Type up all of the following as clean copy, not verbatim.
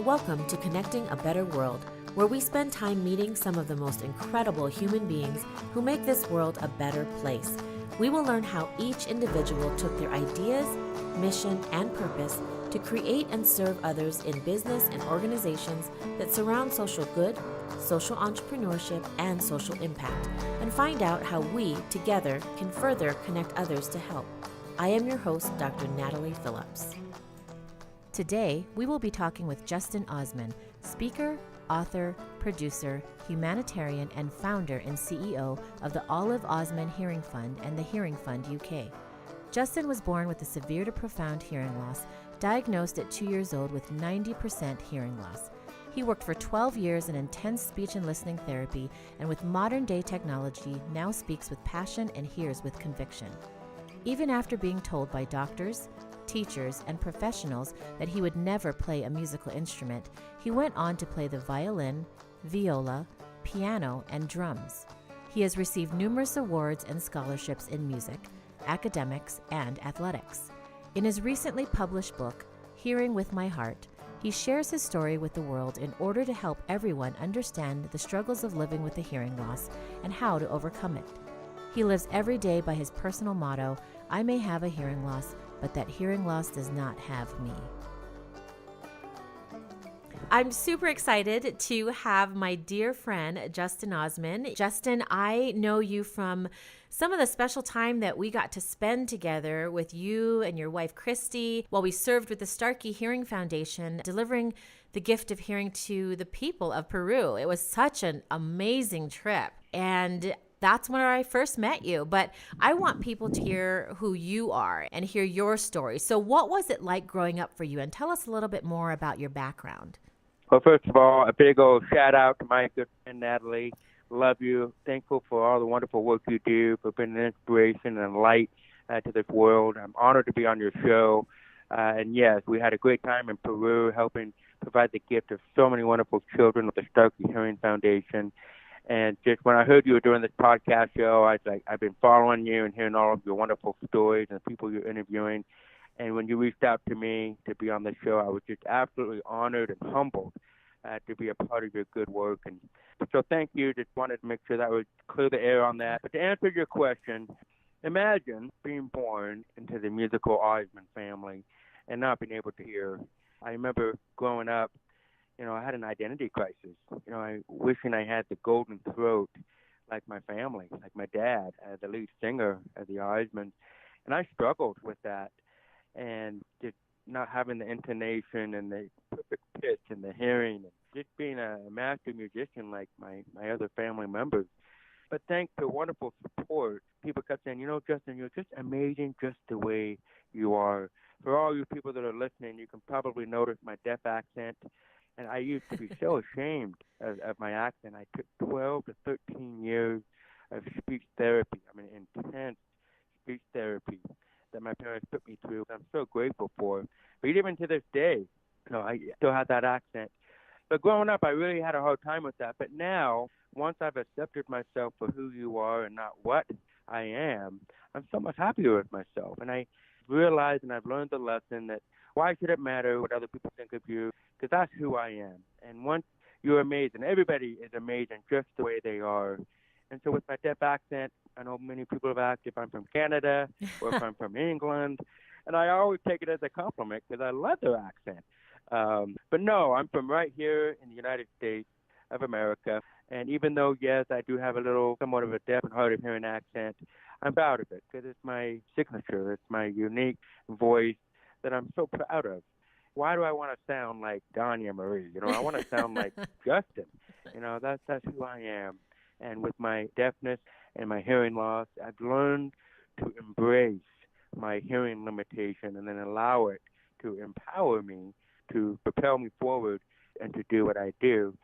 and welcome to Connecting a Better World, where we spend time meeting some of the most incredible human beings who make this world a better place. We will learn how each individual took their ideas, mission, and purpose to create and serve others in business and organizations that surround social good, social entrepreneurship, and social impact, and find out how we, together, can further connect others to help. I am your host, Dr. Natalie Phillips. Today, we will be talking with Justin Osmond, speaker, author, producer, humanitarian, and founder and CEO of the Olive Osmond Hearing Fund and the Hearing Fund UK. Justin was born with a severe to profound hearing loss, diagnosed at 2 years old with 90% hearing loss. He worked for 12 years in intense speech and listening therapy, and with modern-day technology, now speaks with passion and hears with conviction. Even after being told by doctors, teachers, and professionals that he would never play a musical instrument, he went on to play the violin, viola, piano, and drums. He has received numerous awards and scholarships in music, academics, and athletics. In his recently published book, Hearing with My Heart, he shares his story with the world in order to help everyone understand the struggles of living with a hearing loss and how to overcome it. He lives every day by his personal motto, I may have a hearing loss, but that hearing loss does not have me. I'm super excited to have my dear friend, Justin Osmond. Justin, I know you from some of the special time that we got to spend together with you and your wife, Christy, while we served with the Starkey Hearing Foundation, delivering the gift of hearing to the people of Peru. It was such an amazing trip. And that's where I first met you. But I want people to hear who you are and hear your story. So what was it like growing up for you? And tell us a little bit more about your background. Well, first of all, a big old shout out to my good friend Natalie. Love you. Thankful for all the wonderful work you do, for being an inspiration and light to this world. I'm honored to be on your show. And yes, we had a great time in Peru helping provide the gift of so many wonderful children with the Starkey Hearing Foundation. And just when I heard you were doing this podcast show, I was like, I've been following you and hearing all of your wonderful stories and the people you're interviewing. And when you reached out to me to be on the show, I was just absolutely honored and humbled to be a part of your good work. And so thank you. Just wanted to make sure that would clear the air on that. But to answer your question, imagine being born into the musical Osmond family and not being able to hear. I remember growing up, I had an identity crisis. I wishing I had the golden throat like my family, like my dad, the lead singer of the Osmonds. And I struggled with that. And just not having the intonation and the perfect pitch and the hearing, and just being a master musician like my other family members. But thanks to wonderful support, people kept saying, Justin, you're just amazing just the way you are. For all you people that are listening, you can probably notice my deaf accent. And I used to be so ashamed of my accent. I took 12 to 13 years of speech therapy, intense speech therapy that my parents put me through. I'm so grateful for. But even to this day, I still have that accent. But growing up, I really had a hard time with that. But now, once I've accepted myself for who you are and not what I am, I'm so much happier with myself. And I realized and I've learned the lesson that why should it matter what other people think of you? Because that's who I am. And once you're amazing, everybody is amazing just the way they are. And so with my deaf accent, I know many people have asked if I'm from Canada or if I'm from England. And I always take it as a compliment because I love their accent. But no, I'm from right here in the United States of America. And even though, yes, I do have somewhat of a deaf and hard of hearing accent, I'm proud of it because it's my signature. It's my unique voice that I'm so proud of. Why do I want to sound like Donny and Marie? I want to sound like Justin. That's who I am. And with my deafness and my hearing loss, I've learned to embrace my hearing limitation and then allow it to empower me, to propel me forward and to do what I do.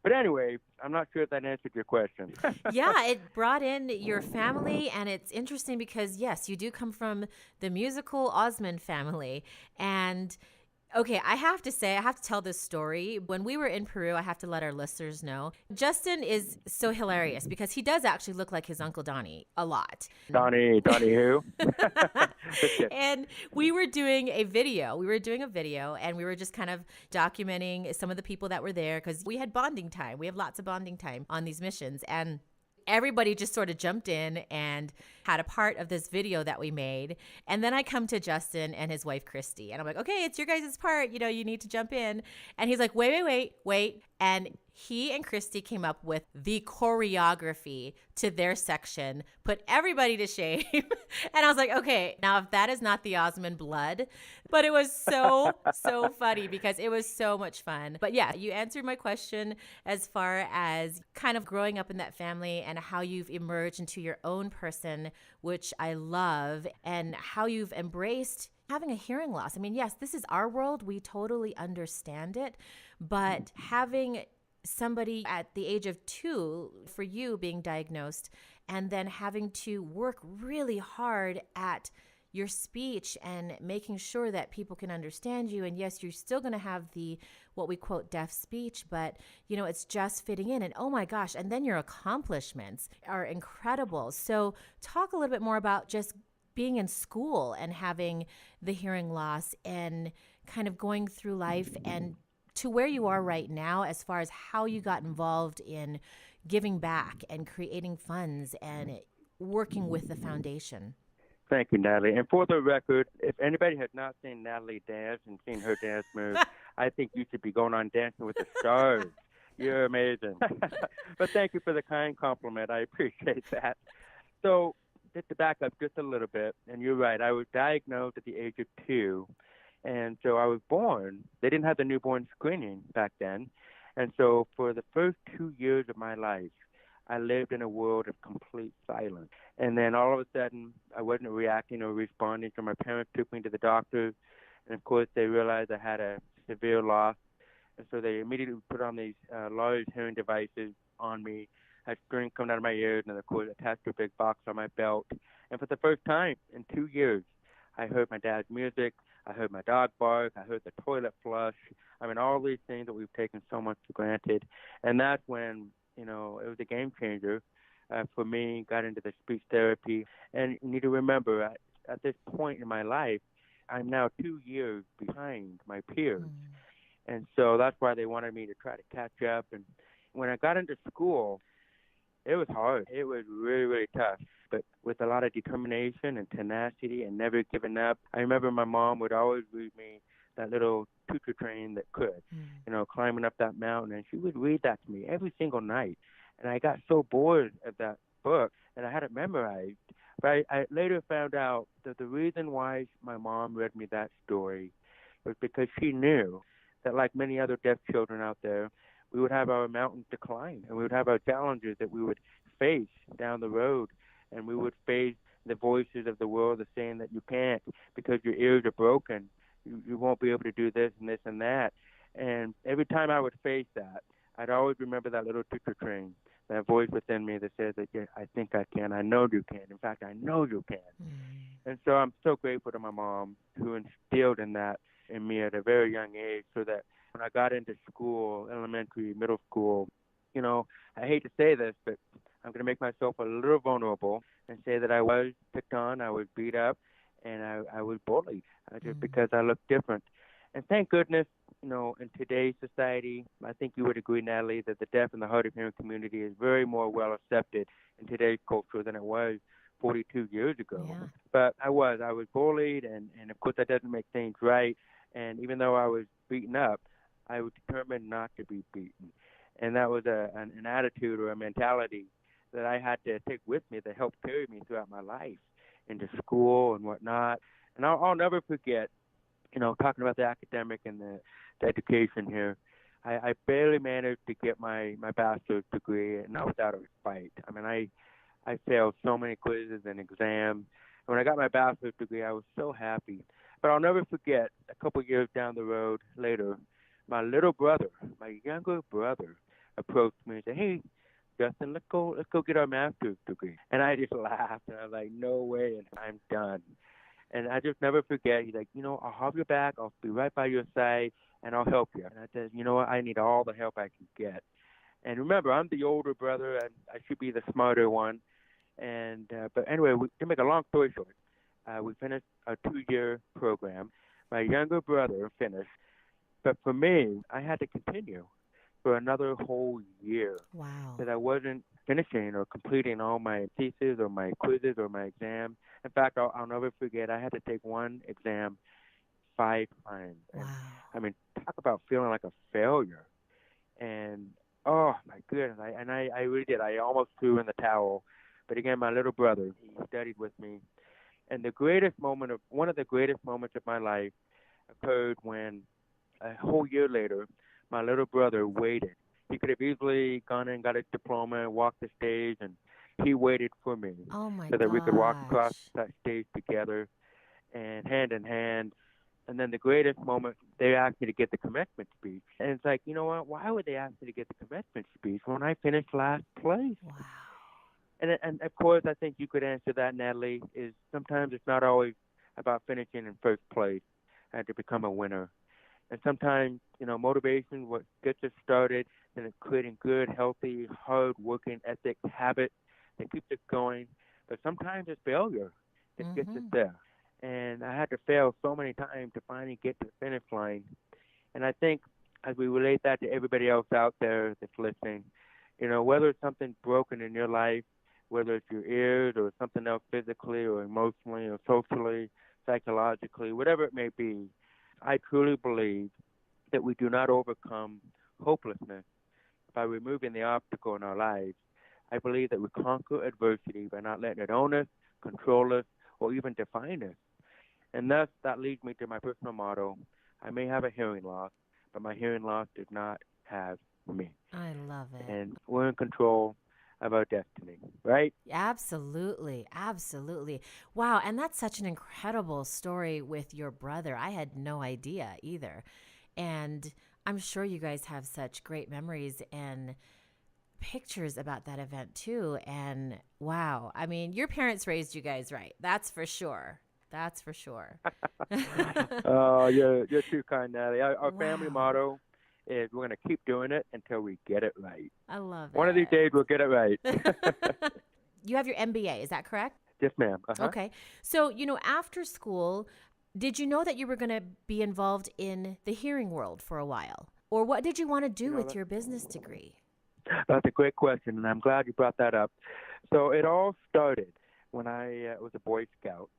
But anyway, I'm not sure if that answered your question. Yeah, it brought in your family, and it's interesting because, yes, you do come from the musical Osmond family, and Okay, I have to say, I have to tell this story. When we were in Peru, I have to let our listeners know, Justin is so hilarious because he does actually look like his Uncle Donny a lot. Donnie who? And we were doing a video. And we were just kind of documenting some of the people that were there because we had bonding time. We have lots of bonding time on these missions. And everybody just sort of jumped in and had a part of this video that we made. And then I come to Justin and his wife, Christy, and I'm like, okay, it's your guys' part. You need to jump in. And he's like, wait. And he and Christy came up with the choreography to their section, put everybody to shame. And I was like, okay, now if that is not the Osmond blood, but it was so funny because it was so much fun. But yeah, you answered my question as far as kind of growing up in that family and how you've emerged into your own person, which I love, and how you've embraced having a hearing loss. I mean, yes, this is our world. We totally understand it. But having somebody at the age of 2, for you being diagnosed, and then having to work really hard at your speech and making sure that people can understand you. And yes, you're still going to have the, what we quote, deaf speech, but it's just fitting in. And oh my gosh, and then your accomplishments are incredible. So talk a little bit more about just being in school and having the hearing loss and kind of going through life and to where you are right now as far as how you got involved in giving back and creating funds and working with the foundation. Thank you, Natalie. And for the record, if anybody has not seen Natalie dance and seen her dance moves, I think you should be going on Dancing with the Stars. You're amazing. But thank you for the kind compliment. I appreciate that. So just to back up just a little bit, and you're right, I was diagnosed at the age of 2. And so I was born. They didn't have the newborn screening back then. And so for the first 2 years of my life, I lived in a world of complete silence. And then all of a sudden, I wasn't reacting or responding. So my parents took me to the doctors. And of course, they realized I had a severe loss. And so they immediately put on these large hearing devices on me. I had string coming out of my ears, and of course, attached to a big box on my belt. And for the first time in 2 years, I heard my dad's music. I heard my dog bark. I heard the toilet flush. I mean, all these things that we've taken so much for granted. And that's when, it was a game changer for me, got into the speech therapy. And you need to remember, at this point in my life, I'm now 2 years behind my peers. And so that's why they wanted me to try to catch up. And when I got into school, it was hard. It was really, really tough. But with a lot of determination and tenacity and never giving up. I remember my mom would always read me that little choo-choo train that could, climbing up that mountain. And she would read that to me every single night. And I got so bored of that book and I had it memorized. But I later found out that the reason why my mom read me that story was because she knew that, like many other deaf children out there, we would have our mountains to climb, and we would have our challenges that we would face down the road, and we would face the voices of the world that saying that you can't because your ears are broken, you won't be able to do this and this and that. And every time I would face that, I'd always remember that little teacher train, that voice within me that says that, yeah, I think I can, I know you can. In fact, I know you can. And so I'm so grateful to my mom who instilled in that in me at a very young age, so that when I got into school, elementary, middle school, I hate to say this, but I'm going to make myself a little vulnerable and say that I was picked on, I was beat up, and I was bullied just because I looked different. And thank goodness, in today's society, I think you would agree, Natalie, that the deaf and the hard of hearing community is very more well accepted in today's culture than it was 42 years ago. Yeah. But I was bullied, and of course that doesn't make things right. And even though I was beaten up, I was determined not to be beaten. And that was an attitude or a mentality that I had to take with me that helped carry me throughout my life into school and whatnot. And I'll never forget, talking about the academic and the education here, I barely managed to get my bachelor's degree, and not without a fight. I mean, I failed so many quizzes and exams. And when I got my bachelor's degree, I was so happy. But I'll never forget, a couple years down the road later, my little brother, my younger brother, approached me and said, "Hey, Justin, let's go get our master's degree." And I just laughed, and I was like, "No way," and I'm done. And I just never forget. He's like, I'll have your back. I'll be right by your side, and I'll help you. And I said, you know what? I need all the help I can get. And remember, I'm the older brother, and I should be the smarter one. And but anyway, to make a long story short, we finished a 2-year program. My younger brother finished, but for me, I had to continue for another whole year Wow. because I wasn't finishing or completing all my thesis or my quizzes or my exams. In fact, I'll never forget, I had to take one exam 5 times. And Wow. I mean, talk about feeling like a failure. And oh my goodness, I really did. I almost threw in the towel. But again, my little brother, he studied with me. And one of the greatest moments of my life occurred when a whole year later, my little brother waited. He could have easily gone and got his diploma and walked the stage, and he waited for me Oh my so that we could walk across gosh. that stage together and hand in hand. And then the greatest moment, they asked me to get the commencement speech. And it's like, you know what? Why would they ask me to get the commencement speech when I finished last place? Wow. And of course, I think you could answer that, Natalie, is sometimes it's not always about finishing in first place to become a winner. And sometimes, motivation, what gets us started, and it's creating good, healthy, hard-working ethic habits that keeps us going. But sometimes it's failure that gets us Mhm. there. And I had to fail so many times to finally get to the finish line. And I think as we relate that to everybody else out there that's listening, whether it's something broken in your life, whether it's your ears or something else physically or emotionally or socially, psychologically, whatever it may be, I truly believe that we do not overcome hopelessness by removing the obstacle in our lives. I believe that we conquer adversity by not letting it own us, control us, or even define us. And thus, that leads me to my personal motto. I may have a hearing loss, but my hearing loss does not have me. I love it. And we're in control of our destiny, right? Absolutely. Absolutely. Wow. And that's such an incredible story with your brother. I had no idea either. And I'm sure you guys have such great memories and pictures about that event too. And wow. I mean, your parents raised you guys right. That's for sure. That's for sure. Oh, you're too kind, Natalie. Our family Wow. motto is we're going to keep doing it until we get it right. I love One of these it. days we'll get it right. You have your MBA, is that correct? Yes, ma'am. Uh-huh. Okay. So, after school, did you know that you were going to be involved in the hearing world for a while? Or what did you want to You do know, with your business degree? that's a great question, and I'm glad you brought that up. So it all started when I was a Boy Scout,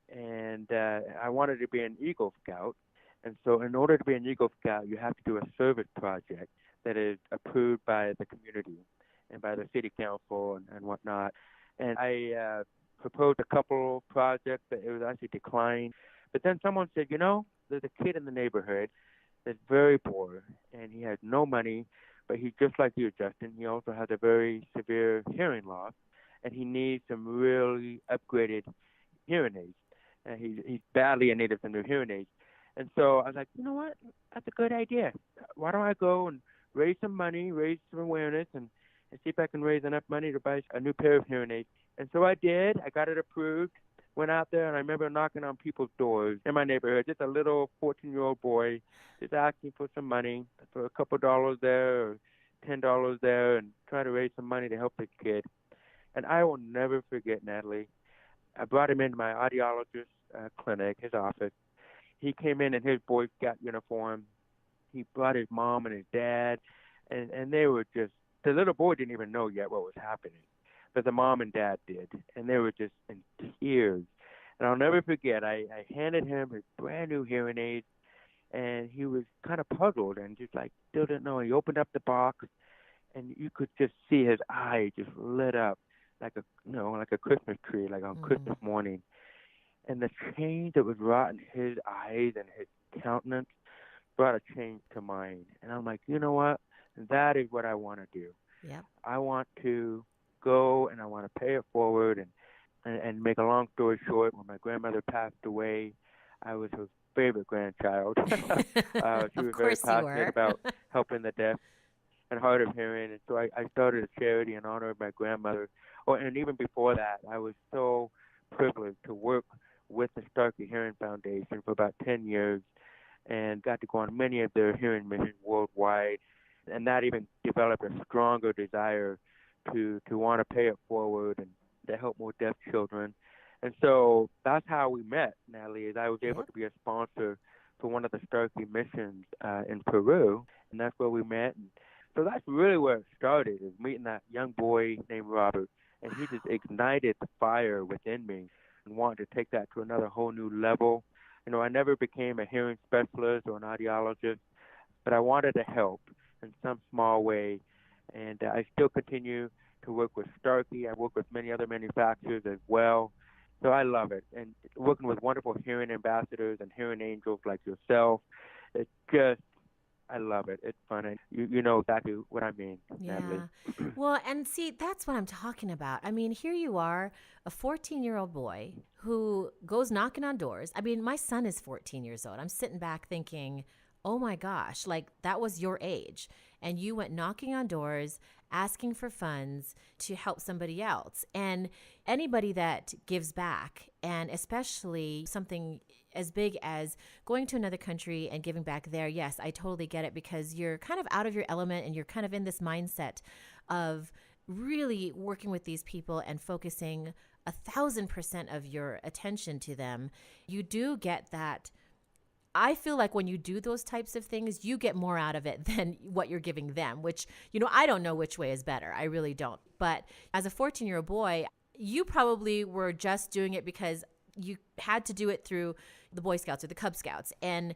and I wanted to be an Eagle Scout. And so in order to be an Eagle Scout, you have to do a service project that is approved by the community and by the city council and whatnot. And I proposed a couple projects, but it was actually declined. But then someone said, there's a kid in the neighborhood that's very poor, and he has no money, but he's just like you, Justin. He also has a very severe hearing loss, and he needs some really upgraded hearing aids. And he's badly in need of some new hearing aids. And so I was like, you know what? That's a good idea. Why don't I go and raise some money, raise some awareness, and see if I can raise enough money to buy a new pair of hearing aids. And so I did. I got it approved. Went out there, and I remember knocking on people's doors in my neighborhood, just a little 14-year-old boy, just asking for some money, for a couple dollars there or $10 there, and try to raise some money to help the kid. And I will never forget, Natalie. I brought him into my audiologist clinic, his office. He came in his Boy Scout uniform. He brought his mom and his dad, and they were just, the little boy didn't even know yet what was happening, but the mom and dad did, and they were just in tears. And I'll never forget, I handed him his brand new hearing aids, and he was kind of puzzled and just like still didn't know. He opened up the box, and you could just see his eye just lit up like a Christmas tree, like on Mm. Christmas morning. And the change that was wrought in his eyes and his countenance brought a change to mine. And I'm like, you know what? That is what I want to do. Yep. I want to go and I want to pay it forward. And make a long story short, when my grandmother passed away, I was her favorite grandchild. She Of was very course you passionate were. about helping the deaf and hard of hearing. And so I started a charity in honor of my grandmother. Oh, and even before that, I was so privileged to work with the Starkey Hearing Foundation for about 10 years and got to go on many of their hearing missions worldwide. And that even developed a stronger desire to want to pay it forward and to help more deaf children. And so that's how we met, Natalie, is I was able to be a sponsor for one of the Starkey missions in Peru, and that's where we met. And so that's really where it started, is meeting that young boy named Robert, and he just ignited the fire within me and wanted to take that to another whole new level. I never became a hearing specialist or an audiologist, but I wanted to help in some small way, and I still continue to work with Starkey. I work with many other manufacturers as well. So I love it. And working with wonderful hearing ambassadors and hearing angels like yourself, it's just, I love it. It's fun. And you know exactly what I mean, Natalie. Yeah. Well, and see, that's what I'm talking about. I mean, here you are, a 14-year-old boy who goes knocking on doors. I mean, my son is 14 years old. I'm sitting back thinking, oh my gosh, like that was your age. And you went knocking on doors, asking for funds to help somebody else. And anybody that gives back, and especially something as big as going to another country and giving back there, yes, I totally get it, because you're kind of out of your element and you're kind of in this mindset of really working with these people and focusing 1,000% of your attention to them. You do get that. I feel like when you do those types of things, you get more out of it than what you're giving them, which, I don't know which way is better. I really don't. But as a 14-year-old boy, you probably were just doing it because you had to do it through the Boy Scouts or the Cub Scouts. And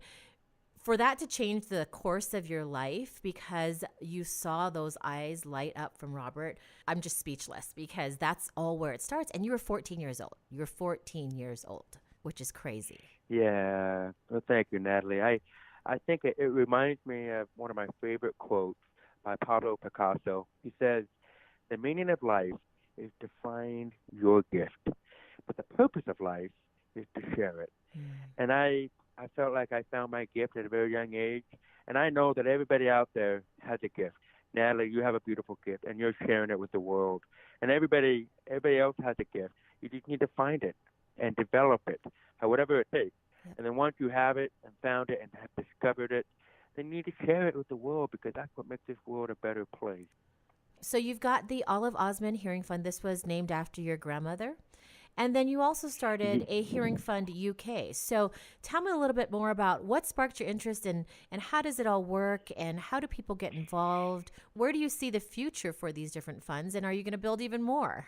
for that to change the course of your life because you saw those eyes light up from Robert, I'm just speechless, because that's all where it starts. And you were 14 years old. You're 14 years old, which is crazy. Yeah. Well, thank you, Natalie. I think it reminds me of one of my favorite quotes by Pablo Picasso. He says, "The meaning of life is to find your gift, but the purpose of life is to share it." And I felt like I found my gift at a very young age, and I know that everybody out there has a gift. Natalie, you have a beautiful gift, and you're sharing it with the world. And everybody else has a gift. You just need to find it and develop it, whatever it takes. Yep. And then once you have it and found it and have discovered it, then you need to share it with the world, because that's what makes this world a better place. So you've got the Olive Osmond Hearing Fund. This was named after your grandmother. And then you also started a Hearing Fund UK. So tell me a little bit more about what sparked your interest and how does it all work, and how do people get involved? Where do you see the future for these different funds, and are you going to build even more?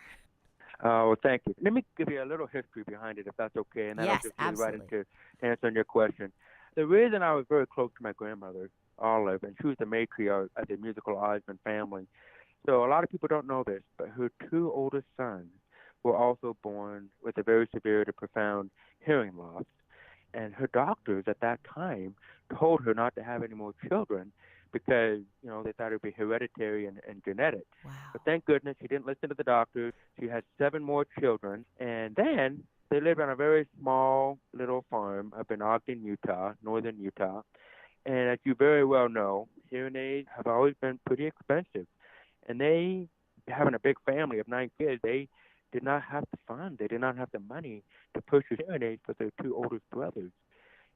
Well, thank you. Let me give you a little history behind it, if that's okay, and then Yes, I'll just move right absolutely. into answering your question. The reason I was very close to my grandmother, Olive, and she was the matriarch of the musical Osmond family. So a lot of people don't know this, but her two oldest sons were also born with a very severe to profound hearing loss. And her doctors at that time told her not to have any more children because, they thought it would be hereditary and genetic. Wow. But thank goodness she didn't listen to the doctors. She had 7 more children. And then they lived on a very small little farm up in Ogden, Utah, northern Utah. And as you very well know, hearing aids have always been pretty expensive. And they, having a big family of 9 kids, they did not have the funds. They did not have the money to purchase hearing aids for their 2 oldest brothers.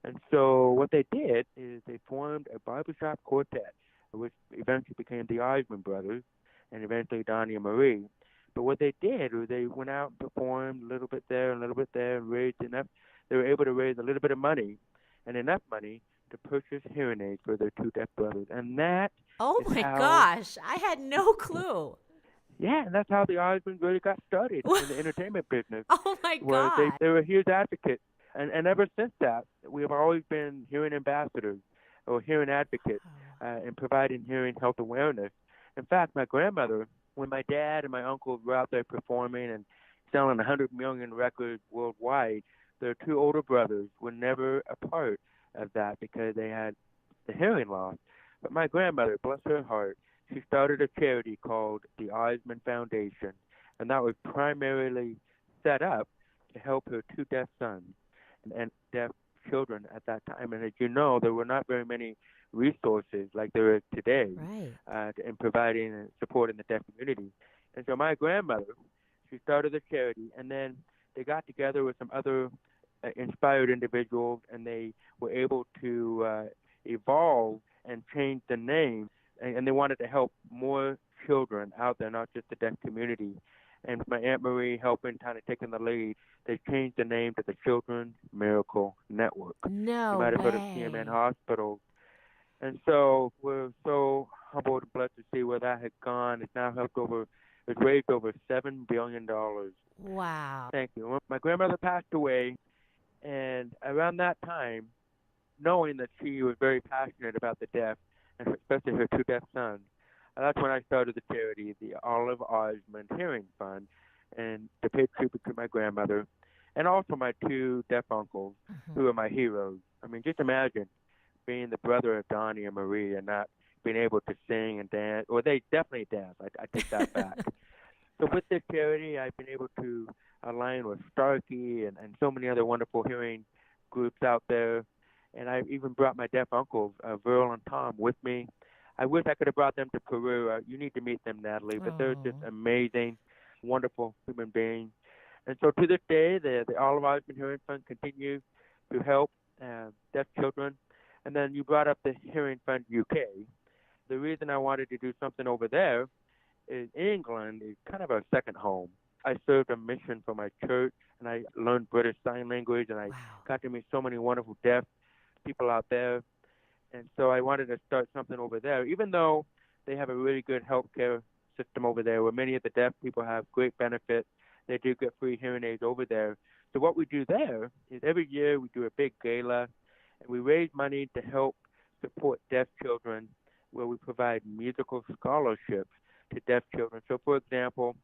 And so what they did is they formed a barbershop quartet, which eventually became the Osmond brothers, and eventually Donny and Marie. But what they did was they went out and performed a little bit there and a little bit there and raised enough. They were able to raise a little bit of money and enough money to purchase hearing aids for their 2 deaf brothers. And that Oh my gosh, I had no clue. Yeah, and that's how the Osmonds really got started in the entertainment business. Oh my Was God. they were huge advocates. And ever since that, we have always been hearing ambassadors or hearing advocates in providing hearing health awareness. In fact, my grandmother, when my dad and my uncle were out there performing and selling 100 million records worldwide, their 2 older brothers were never a part of that because they had the hearing loss. But my grandmother, bless her heart, she started a charity called the Osmond Foundation, and that was primarily set up to help her 2 deaf sons and deaf children at that time. And as you know, there were not very many resources like there is today in providing and supporting the deaf community. And so my grandmother, she started the charity, and then they got together with some other inspired individuals, and they were able to evolve and change the name, and they wanted to help more children out there, not just the deaf community. And with my Aunt Marie helping, kind of taking the lead, they changed the name to the Children's Miracle Network. You No might have heard of CMN way. Hospital. And so we're so humbled and blessed to see where that had gone. It's raised over $7 billion. Wow. Thank you. Well, my grandmother passed away, and around that time, knowing that she was very passionate about the deaf, and especially her two deaf sons, that's when I started the charity, the Olive Osmond Hearing Fund, and to pay tribute to my grandmother, and also my two deaf uncles, who are my heroes. I mean, just imagine being the brother of Donny and Marie and not being able to sing and dance, or they definitely dance. I take that back. So with this charity, I've been able to align with Starkey and so many other wonderful hearing groups out there. And I even brought my deaf uncles, Verl and Tom, with me. I wish I could have brought them to Peru. You need to meet them, Natalie. But they're just Oh. amazing, wonderful human beings. And so to this day, the Olive Osmond Hearing Fund continues to help deaf children. And then you brought up the Hearing Fund UK. The reason I wanted to do something over there is England is kind of a second home. I served a mission for my church, and I learned British Sign Language, and I Wow. got to meet so many wonderful deaf people out there. And so I wanted to start something over there, even though they have a really good healthcare system over there where many of the deaf people have great benefits. They do get free hearing aids over there. So what we do there is every year we do a big gala, and we raise money to help support deaf children where we provide musical scholarships to deaf children. So, for example,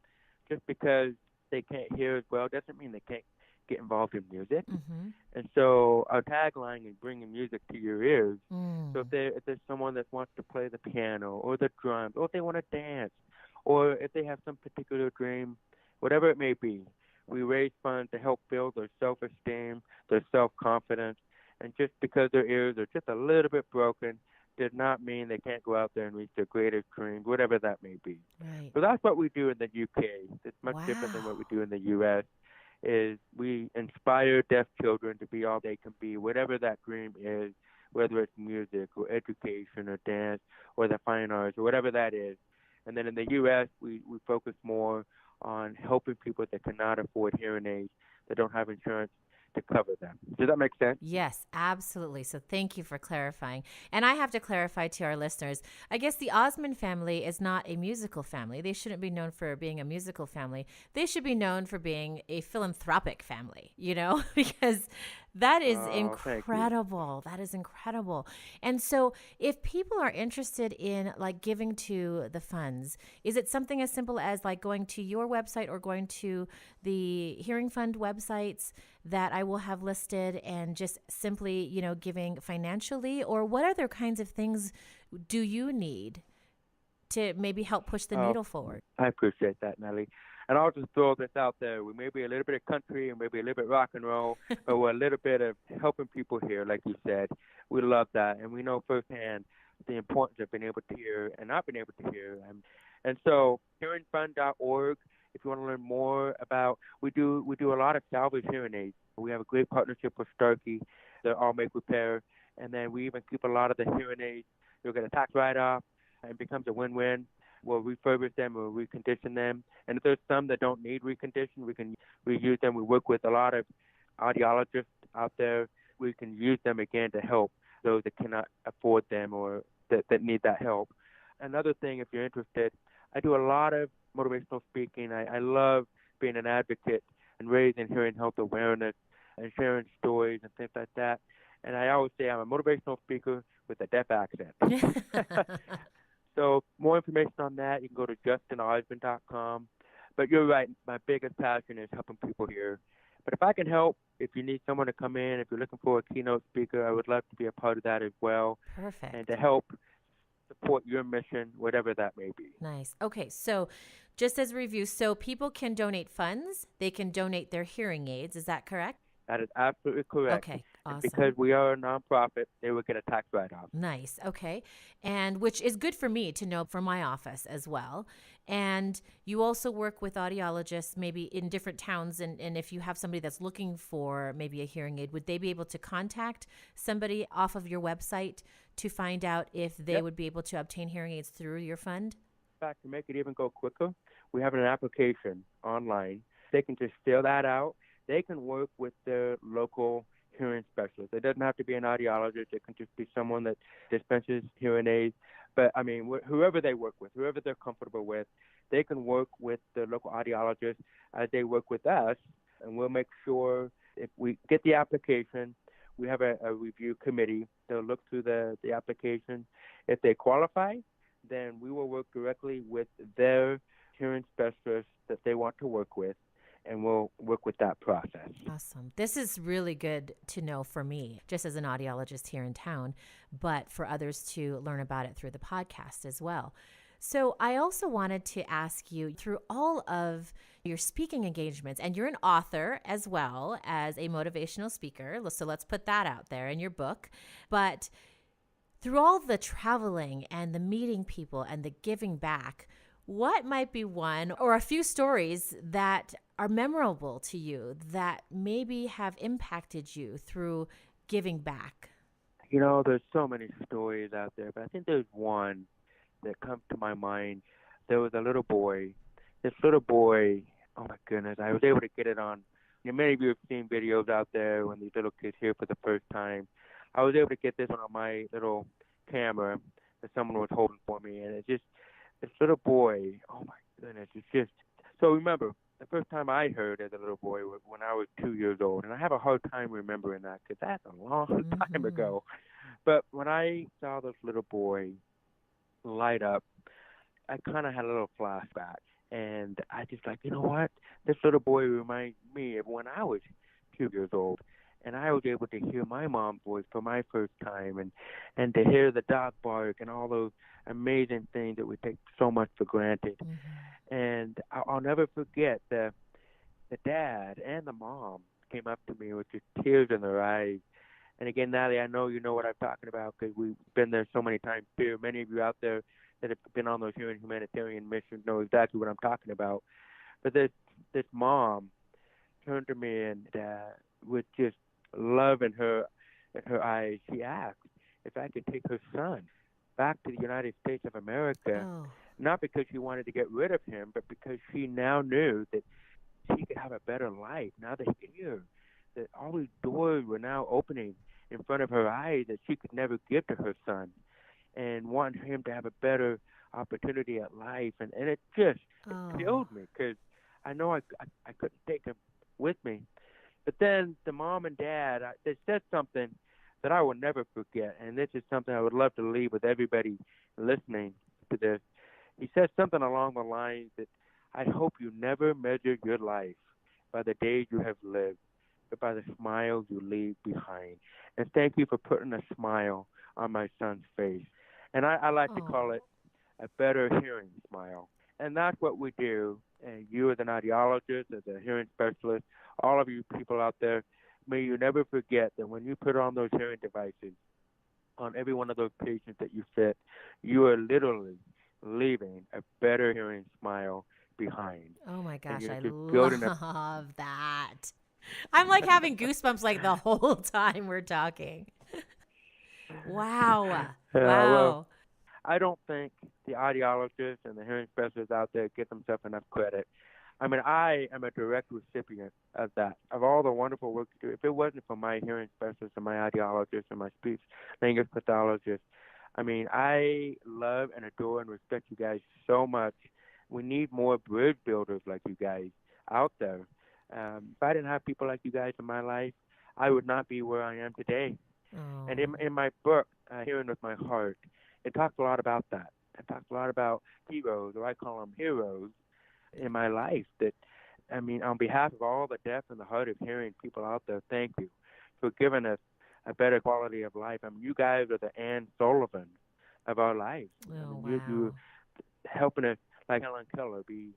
just because they can't hear as well doesn't mean they can't get involved in music. And so our tagline is bringing music to your ears. So if there's someone that wants to play the piano or the drums, or if they want to dance, or if they have some particular dream, whatever it may be, we raise funds to help build their self-esteem, their self-confidence. And just because their ears are just a little bit broken does not mean they can't go out there and reach their greatest dreams, whatever that may be. Right. So that's what we do in the UK. It's much different than what we Wow. do in the US. Is we inspire deaf children to be all they can be, whatever that dream is, whether it's music or education or dance or the fine arts or whatever that is. And then in the U.S., we focus more on helping people that cannot afford hearing aids, that don't have insurance to cover them. Does that make sense? Yes, absolutely. So thank you for clarifying. And I have to clarify to our listeners, I guess the Osmond family is not a musical family. They shouldn't be known for being a musical family. They should be known for being a philanthropic family, because that is Oh, thank you. incredible. That is incredible. And so if people are interested in like giving to the funds, is it something as simple as like going to your website or going to the Hearing Fund websites that I will have listed and just simply, giving financially? Or what other kinds of things do you need to maybe help push the Oh, needle forward? I appreciate that, Nellie. And I'll just throw this out there. We may be a little bit of country and maybe a little bit rock and roll, but we're a little bit of helping people here, like you said. We love that. And we know firsthand the importance of being able to hear and not being able to hear. And so hearingfund.org, if you want to learn more about, we do a lot of salvage hearing aids. We have a great partnership with Starkey. They're all make repair. And then we even keep a lot of the hearing aids. You'll get a tax write-off, and it becomes a win-win. We'll refurbish them or recondition them. And if there's some that don't need recondition, we can reuse them. We work with a lot of audiologists out there. We can use them again to help those that cannot afford them or that need that help. Another thing, if you're interested, I do a lot of motivational speaking. I love being an advocate and raising hearing health awareness and sharing stories and things like that. And I always say I'm a motivational speaker with a deaf accent. So more information on that, you can go to justinosmond.com. But you're right, my biggest passion is helping people here. But if I can help, if you need someone to come in, if you're looking for a keynote speaker, I would love to be a part of that as well. Perfect. And to help support your mission, whatever that may be. Nice. Okay, so just as a review, so people can donate funds, they can donate their hearing aids, is that correct? That is absolutely correct. Okay. And because Awesome. we are a nonprofit, they will get a tax write-off. Nice. Okay. And which is good for me to know for my office as well. And you also work with audiologists maybe in different towns. And if you have somebody that's looking for maybe a hearing aid, would they be able to contact somebody off of your website to find out if they Yep. would be able to obtain hearing aids through your fund? In fact, to make it even go quicker, we have an application online. They can just fill that out. They can work with their local hearing specialist. It doesn't have to be an audiologist. It can just be someone that dispenses hearing aids. But I mean, whoever they work with, whoever they're comfortable with, they can work with the local audiologist as they work with us, and we'll make sure if we get the application, we have a review committee. They'll look through the application. If they qualify, then we will work directly with their hearing specialist that they want to work with, and we'll work with that process. Awesome. This is really good to know for me, just as an audiologist here in town, but for others to learn about it through the podcast as well. So I also wanted to ask you, through all of your speaking engagements, and you're an author as well as a motivational speaker, so let's put that out there in your book, but through all the traveling and the meeting people and the giving back, what might be one or a few stories that are memorable to you that maybe have impacted you through giving back? You know, there's so many stories out there, but I think there's one that comes to my mind. There was a little boy. This little boy, oh my goodness, I was able to get it on. Many of you have seen videos out there when these little kids here for the first time. I was able to get this one on my little camera that someone was holding for me, and it's just this little boy. Oh my goodness, it's just so. Remember, the first time I heard as a little boy was when I was 2 years old, and I have a hard time remembering that because that's a long time ago. But when I saw this little boy light up, I kind of had a little flashback, and I just like, you know what? This little boy reminds me of when I was 2 years old, and I was able to hear my mom's voice for my first time, and to hear the dog bark and all those amazing things that we take so much for granted. And I'll never forget the dad and the mom came up to me with just tears in their eyes. And again, Natalie, I know you know what I'm talking about because we've been there so many times too. Many of you out there that have been on those humanitarian missions know exactly what I'm talking about. But this mom turned to me and with just love in her eyes, she asked if I could take her son back to the United States of America, not because she wanted to get rid of him, but because she now knew that she could have a better life now that he could hear, that all these doors were now opening in front of her eyes that she could never give to her son, and wanted him to have a better opportunity at life. And it just it killed me because I know I couldn't take him with me. But then the mom and dad, they said something that I will never forget, and this is something I would love to leave with everybody listening to this. He said something along the lines that I hope you never measure your life by the days you have lived, but by the smiles you leave behind. And thank you for putting a smile on my son's face. And I like to call it a better hearing smile. And that's what we do. And you as an audiologist, as a hearing specialist, all of you people out there, may you never forget that when you put on those hearing devices on every one of those patients that you fit, you are literally leaving a better hearing smile behind. Oh my gosh, I building love that. I'm like having goosebumps like the whole time we're talking. Wow. Wow. Well, I don't think the audiologists and the hearing specialists out there get themselves enough credit. I mean, I am a direct recipient of that, of all the wonderful work you do. If it wasn't for my hearing specialists and my audiologists and my speech language pathologists, I mean, I love and adore and respect you guys so much. We need more bridge builders like you guys out there. If I didn't have people like you guys in my life, I would not be where I am today. And in my book, Hearing with My Heart, it talks a lot about that. It talks a lot about heroes, or I call them heroes, in my life. That, I mean, on behalf of all the deaf and the hard of hearing people out there, thank you for giving us a better quality of life. I mean, you guys are the Ann Sullivan of our lives. Oh, I mean, you're helping us, like Helen Keller, be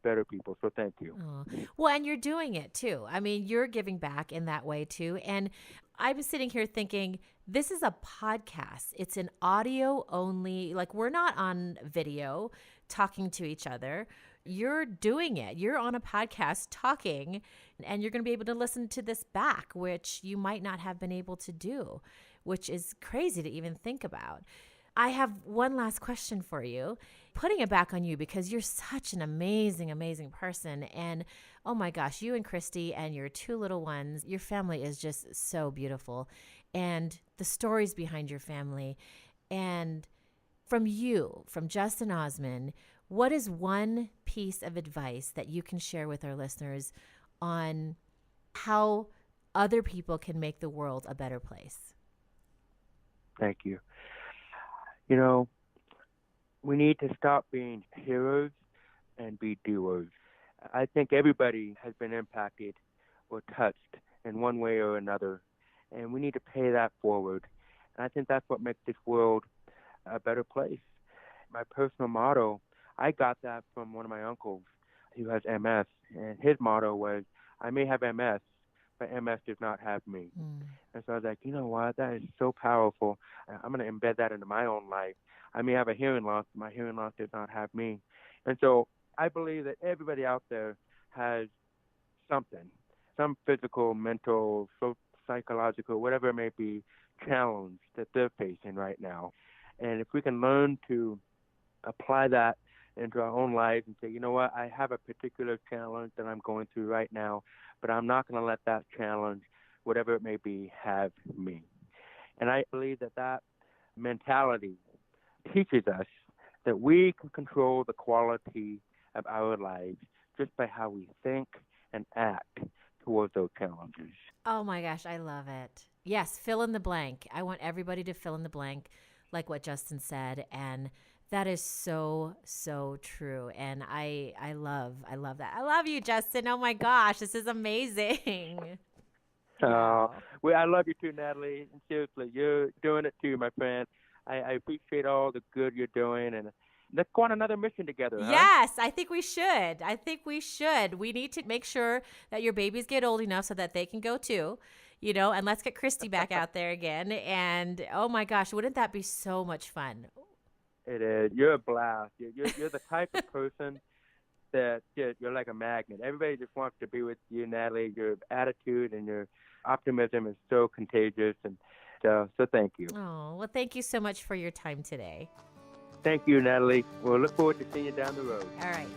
better people. So thank you. Oh. Well, and you're doing it too. I mean, you're giving back in that way too. And I'm sitting here thinking, this is a podcast. It's an audio only, like we're not on video talking to each other. You're doing it. You're on a podcast talking, and you're going to be able to listen to this back, which you might not have been able to do, which is crazy to even think about. I have one last question for you, putting it back on you because you're such an amazing, amazing person. And oh my gosh, you and Christy and your two little ones, your family is just so beautiful. And the stories behind your family. And from you, from Justin Osmond, what is one piece of advice that you can share with our listeners on how other people can make the world a better place? Thank you. You know, we need to stop being heroes and be doers. I think everybody has been impacted or touched in one way or another, and we need to pay that forward. And I think that's what makes this world a better place. My personal motto, I got that from one of my uncles who has MS, and his motto was, I may have MS, but MS does not have me. And so I was like, you know what, that is so powerful. I'm going to embed that into my own life. I may have a hearing loss, but my hearing loss does not have me. And so I believe that everybody out there has something, some physical, mental, psychological, whatever it may be, challenge that they're facing right now. And if we can learn to apply that into our own lives and say, you know what, I have a particular challenge that I'm going through right now, but I'm not going to let that challenge, whatever it may be, have me. And I believe that that mentality teaches us that we can control the quality of our lives just by how we think and act towards those challenges. Oh my gosh, I love it. Yes, fill in the blank. I want everybody to fill in the blank, like what Justin said. And that is so, so true. And I love that. I love you, Justin. Oh my gosh, this is amazing. Well, I love you too, Natalie. And seriously, you're doing it too, my friend. I appreciate all the good you're doing, and let's go on another mission together. Yes, I think we should. We need to make sure that your babies get old enough so that they can go too, and let's get Christy back out there again. And oh my gosh, wouldn't that be so much fun? It is. You're a blast. You're the type of person that you're like a magnet. Everybody just wants to be with you, Natalie. Your attitude and your optimism is so contagious, and so thank you. Oh, well, thank you so much for your time today. Thank you, Natalie. We'll look forward to seeing you down the road. All right.